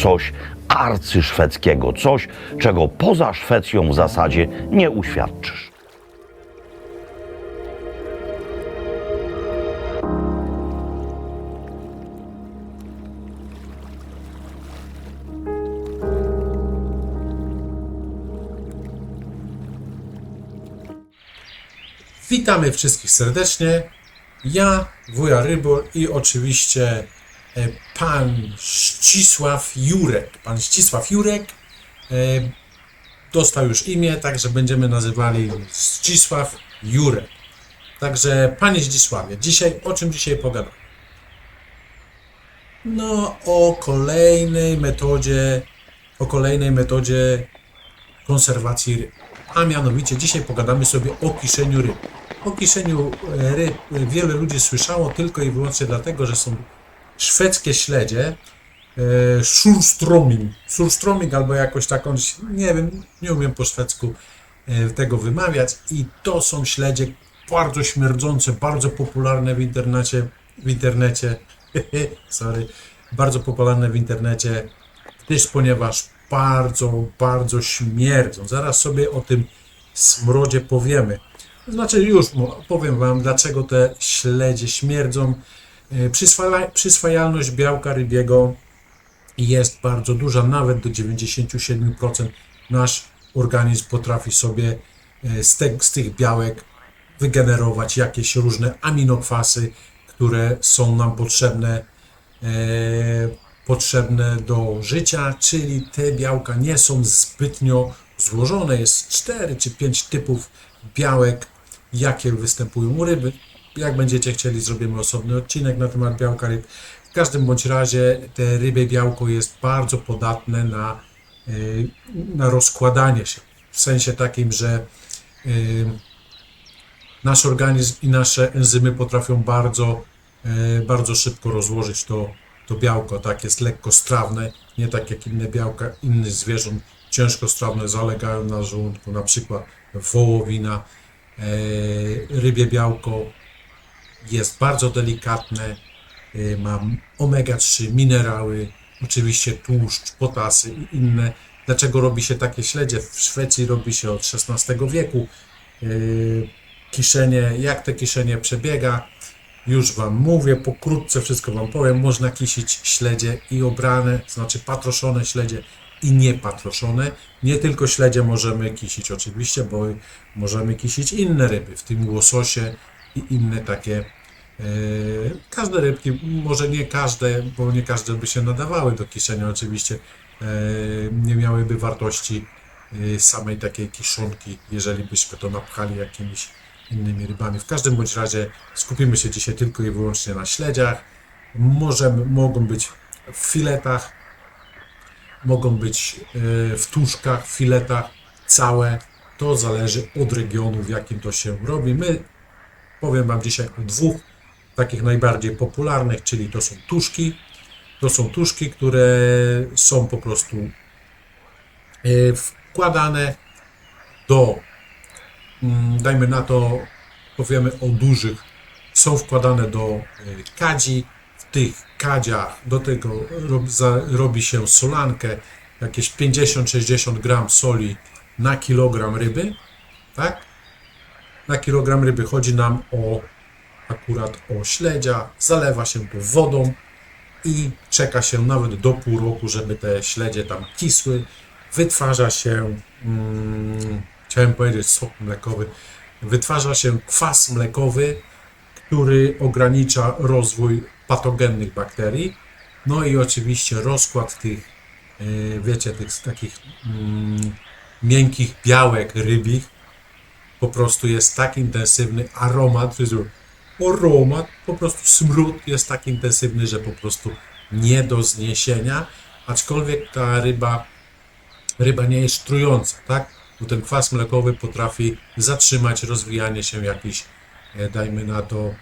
Coś arcyszwedzkiego, coś, czego poza Szwecją w zasadzie nie uświadczysz. Witamy wszystkich serdecznie. Ja, wuja Rybor i oczywiście pan Ścisław Jurek. Pan Ścisław Jurek dostał już imię, także będziemy nazywali Ścisław Jurek. Także panie Zdzisławie, o czym dzisiaj pogadamy? No o kolejnej metodzie konserwacji ryb. A mianowicie dzisiaj pogadamy sobie o kiszeniu ryb. O kiszeniu ryb wiele ludzi słyszało tylko i wyłącznie dlatego, że są szwedzkie śledzie, surströmming albo jakoś taką, nie wiem, nie umiem po szwedzku tego wymawiać, i to są śledzie bardzo śmierdzące, bardzo popularne w internecie, bardzo popularne w internecie, też ponieważ bardzo śmierdzą. Zaraz sobie o tym smrodzie powiemy. Znaczy już powiem wam, dlaczego te śledzie śmierdzą. Przyswajalność białka rybiego jest bardzo duża, nawet do 97%. Nasz organizm potrafi sobie z tych białek wygenerować jakieś różne aminokwasy, które są nam potrzebne do życia, czyli te białka nie są zbytnio złożone. Jest 4 czy 5 typów białek, jakie występują u ryby. Jak będziecie chcieli, zrobimy osobny odcinek na temat białka ryb. W każdym bądź razie te rybie białko jest bardzo podatne na rozkładanie się. W sensie takim, że nasz organizm i nasze enzymy potrafią bardzo szybko rozłożyć to białko. Tak, jest lekko strawne, nie tak jak inne białka innych zwierząt, ciężkostrawne, zalegają na żołądku, na przykład wołowina. Rybie białko jest bardzo delikatne, ma omega-3, minerały, oczywiście tłuszcz, potasy i inne. Dlaczego robi się takie śledzie? W Szwecji robi się od XVI wieku. Kiszenie, jak te kiszenie przebiega, już wam mówię, pokrótce wszystko wam powiem. Można kisić śledzie i obrane, znaczy patroszone śledzie i niepatroszone. Nie tylko śledzie możemy kisić oczywiście, bo możemy kisić inne ryby, w tym łososie i inne takie. Każde rybki, może nie każde, bo nie każde by się nadawały do kiszenia oczywiście, nie miałyby wartości samej takiej kiszonki, jeżeli byśmy to napchali jakimiś innymi rybami. W każdym bądź razie skupimy się dzisiaj tylko i wyłącznie na śledziach. Mogą być w filetach, mogą być w tuszkach, w filetach, całe. To zależy od regionu, w jakim to się robi. My powiem wam dzisiaj o dwóch takich najbardziej popularnych, czyli to są tuszki. To są tuszki, które są po prostu wkładane do, dajmy na to, powiemy o dużych, są wkładane do kadzi. W tych kadziach do tego robi się solankę, jakieś 50-60 gram soli na kilogram ryby, tak? Na kilogram ryby chodzi nam akurat o śledzia, zalewa się to wodą i czeka się nawet do pół roku, żeby te śledzie tam kisły. Wytwarza się, chciałem powiedzieć sok mlekowy, wytwarza się kwas mlekowy, który ogranicza rozwój patogennych bakterii. No i oczywiście rozkład tych, wiecie, tych takich miękkich białek rybich po prostu jest tak intensywny, aromat, po prostu smród jest tak intensywny, że po prostu nie do zniesienia, aczkolwiek ta ryba nie jest trująca, tak? Bo ten kwas mlekowy potrafi zatrzymać rozwijanie się jakichś, dajmy na to,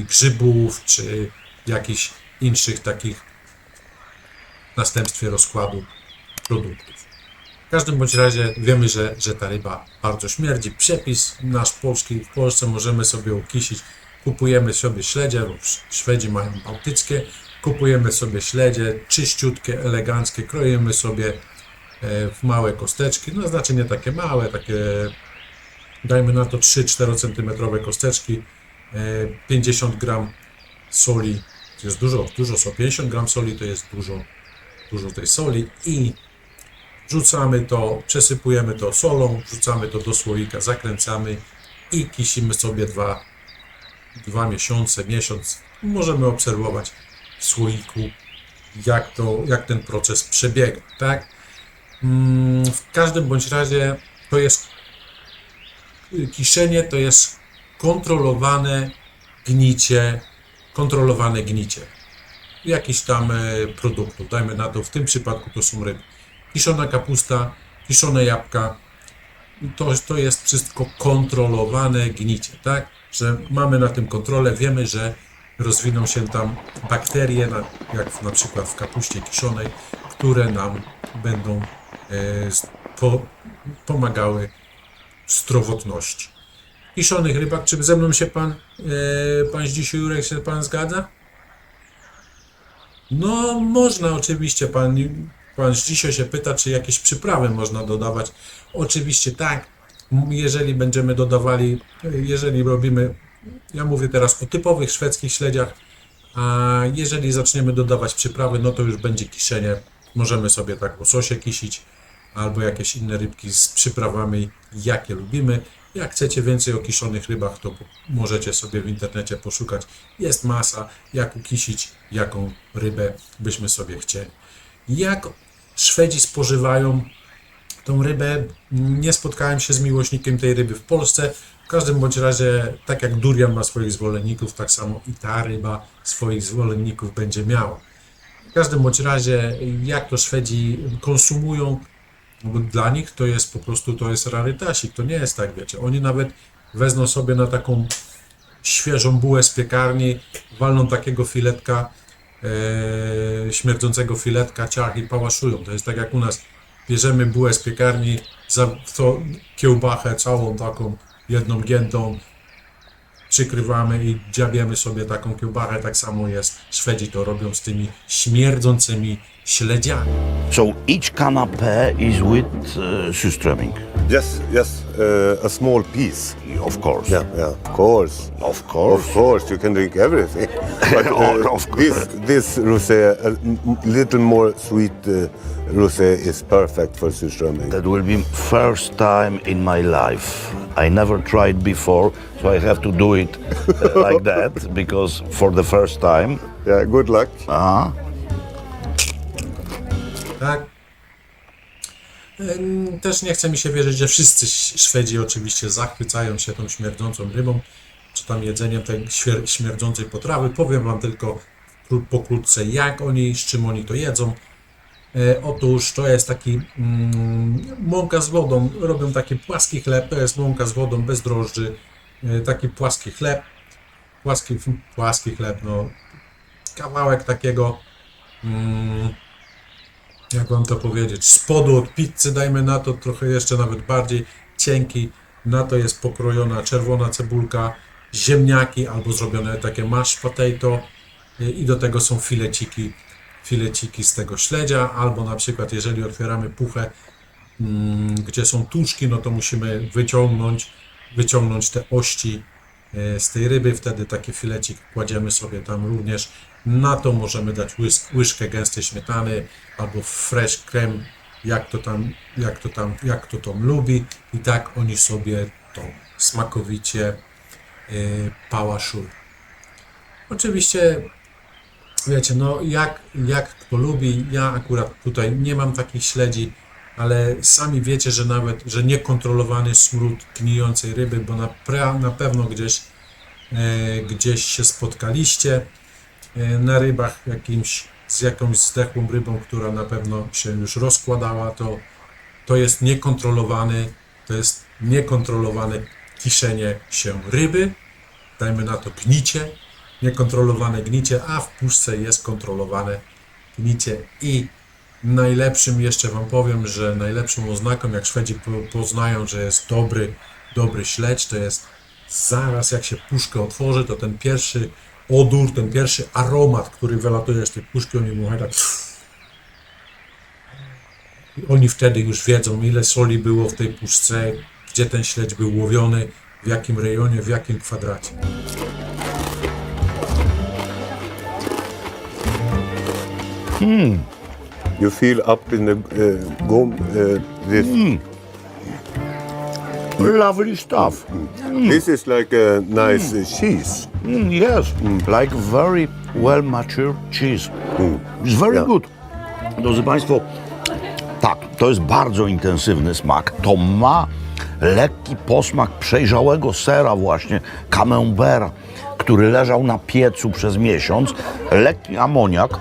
grzybów, czy jakichś innych takich w następstwie rozkładu produktów. W każdym bądź razie wiemy, że ta ryba bardzo śmierdzi. Przepis nasz polski, w Polsce możemy sobie ukisić. Kupujemy sobie śledzie, Szwedzi mają bałtyckie, kupujemy sobie śledzie, czyściutkie, eleganckie, kroimy sobie w małe kosteczki, no znaczy nie takie małe, takie dajmy na to 3-4 cm kosteczki, 50 gram soli, to jest dużo soli, 50 gram soli to jest dużo tej soli i wrzucamy to, przesypujemy to solą, wrzucamy to do słoika, zakręcamy i kisimy sobie 2 miesiące, miesiąc. Możemy obserwować w słoiku, jak ten proces przebiega, tak? W każdym bądź razie to jest kiszenie, to jest kontrolowane gnicie jakichś tam produktów. Dajmy na to, w tym przypadku to są ryby. Kiszona kapusta, kiszone jabłka, to jest wszystko kontrolowane gnicie, tak? Że mamy na tym kontrolę, wiemy, że rozwiną się tam bakterie, jak na przykład w kapuście kiszonej, które nam będą pomagały w zdrowotności. Kiszonych rybach, czy ze mną się pan Zdzisio Jurek się pan zgadza? No, można oczywiście, pan Zdzisio się pyta, czy jakieś przyprawy można dodawać. Oczywiście tak, jeżeli będziemy dodawali, jeżeli robimy, ja mówię teraz o typowych szwedzkich śledziach, a jeżeli zaczniemy dodawać przyprawy, no to już będzie kiszenie. Możemy sobie tak łososie kisić, albo jakieś inne rybki z przyprawami, jakie lubimy. Jak chcecie więcej o kiszonych rybach, to możecie sobie w internecie poszukać. Jest masa, jak ukisić, jaką rybę byśmy sobie chcieli. Jak Szwedzi spożywają tą rybę? Nie spotkałem się z miłośnikiem tej ryby w Polsce. W każdym bądź razie, tak jak durian ma swoich zwolenników, tak samo i ta ryba swoich zwolenników będzie miała. W każdym bądź razie, jak to Szwedzi konsumują, bo dla nich to jest po prostu, to jest rarytasik, to nie jest tak, wiecie, oni nawet wezmą sobie na taką świeżą bułę z piekarni, walną takiego filetka, śmierdzącego filetka, ciach i pałaszują. To jest tak jak u nas, bierzemy bułę z piekarni, to kiełbachę całą taką, jedną giętą, przykrywamy i dziabiemy sobie taką kiełbachę, tak samo jest. Szwedzi to robią z tymi śmierdzącymi śledziami. So each canapé is with surströmming. Yes, a small piece. Of course. Yeah, of course. Of course. Of course, you can drink everything. But Of course. this rosé, a little more sweet rosé is perfect for surströmming. That will be first time in my life. I never tried before, so I have to do it like that because for the first time. Yeah, good luck. Tak. Też nie chce mi się wierzyć, że wszyscy Szwedzi oczywiście zachwycają się tą śmierdzącą rybą, czy tam jedzeniem tej śmierdzącej potrawy. Powiem wam tylko pokrótce, jak oni, z czym oni to jedzą. Otóż to jest taki mąka z wodą, robią taki płaski chleb, to jest mąka z wodą bez drożdży, taki płaski chleb, płaski chleb, no kawałek takiego, jak wam to powiedzieć, spodu od pizzy, dajmy na to, trochę jeszcze nawet bardziej cienki, na to jest pokrojona czerwona cebulka, ziemniaki albo zrobione takie mashed potato i do tego są fileciki z tego śledzia, albo na przykład jeżeli otwieramy puchę, gdzie są tuszki, no to musimy wyciągnąć te ości z tej ryby, wtedy taki filecik kładziemy sobie tam również. Na to możemy dać łyżkę gęstej śmietany albo fresh creme, jak to tam lubi, i tak oni sobie to smakowicie pałaszują. Oczywiście wiecie, no jak kto lubi, ja akurat tutaj nie mam takich śledzi, ale sami wiecie, że nawet, że niekontrolowany smród gnijącej ryby, bo na pewno gdzieś się spotkaliście na rybach z jakąś zdechłą rybą, która na pewno się już rozkładała, to jest niekontrolowane kiszenie się ryby, dajmy na to gnicie, niekontrolowane gnicie, a w puszce jest kontrolowane gnicie. I najlepszym, jeszcze wam powiem, że najlepszą oznaką, jak Szwedzi poznają, że jest dobry śledź, to jest zaraz jak się puszkę otworzy, to ten pierwszy odór, ten pierwszy aromat, który wylatuje z tej puszki, oni mówią tak. I oni wtedy już wiedzą, ile soli było w tej puszce, gdzie ten śledź był łowiony, w jakim rejonie, w jakim kwadracie. You feel up in the this. Lovely stuff. This is like a nice cheese. Yes, like very well matured cheese. It's very Yeah. good. Drodzy Państwo, tak, to jest bardzo intensywny smak. To ma lekki posmak przejrzałego sera właśnie, camembert, który leżał na piecu przez miesiąc. Lekki amoniak,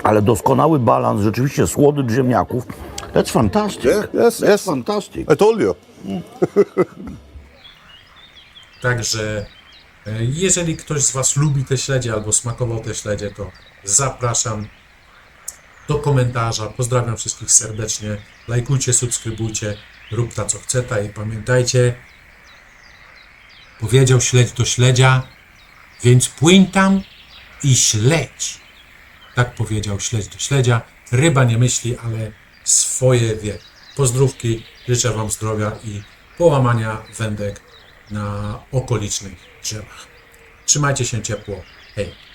ale doskonały balans, rzeczywiście słodycz ziemniaków. That's fantastic. Yeah, yes, That's yes. fantastic. I told you. Także jeżeli ktoś z Was lubi te śledzie albo smakował te śledzie, to zapraszam do komentarza. Pozdrawiam wszystkich serdecznie. Lajkujcie, subskrybujcie, rób ta co chce ta i pamiętajcie, powiedział śledź do śledzia, więc płyń tam i śledź. Tak powiedział śledź do śledzia. Ryba nie myśli, ale swoje wie. Pozdrówki, życzę Wam zdrowia i połamania wędek na okolicznych drzewach. Trzymajcie się ciepło. Hej!